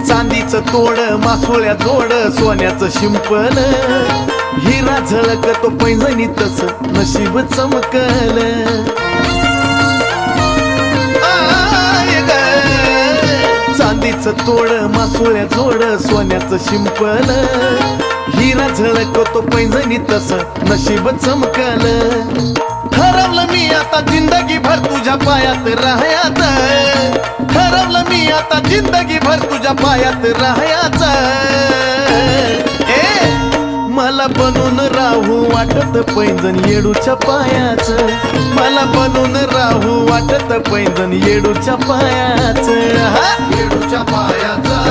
चांदीचं तोड मासोळ्या जोड सोन्याचं शिंपल हिरा झळकतो पैंजणी तस नशीब चमकल चांदीचं तोड मासोळ्या जोड सोन्याचं शिंपल हिरा झळकतो पैंजणी तस नशीब चमकल ठरवलं मी आता जिंदगी भर तुझ्या पायात राहायचं ठरवलं मी आता जिंदगी भर तुझ्या पायात राहायचं मला बनून राहू वाटत पैंजण येडूच्या पायाचं मला बनून राहू वाटत पैंजण येडूच्या पायाचं येडूच्या पायाचं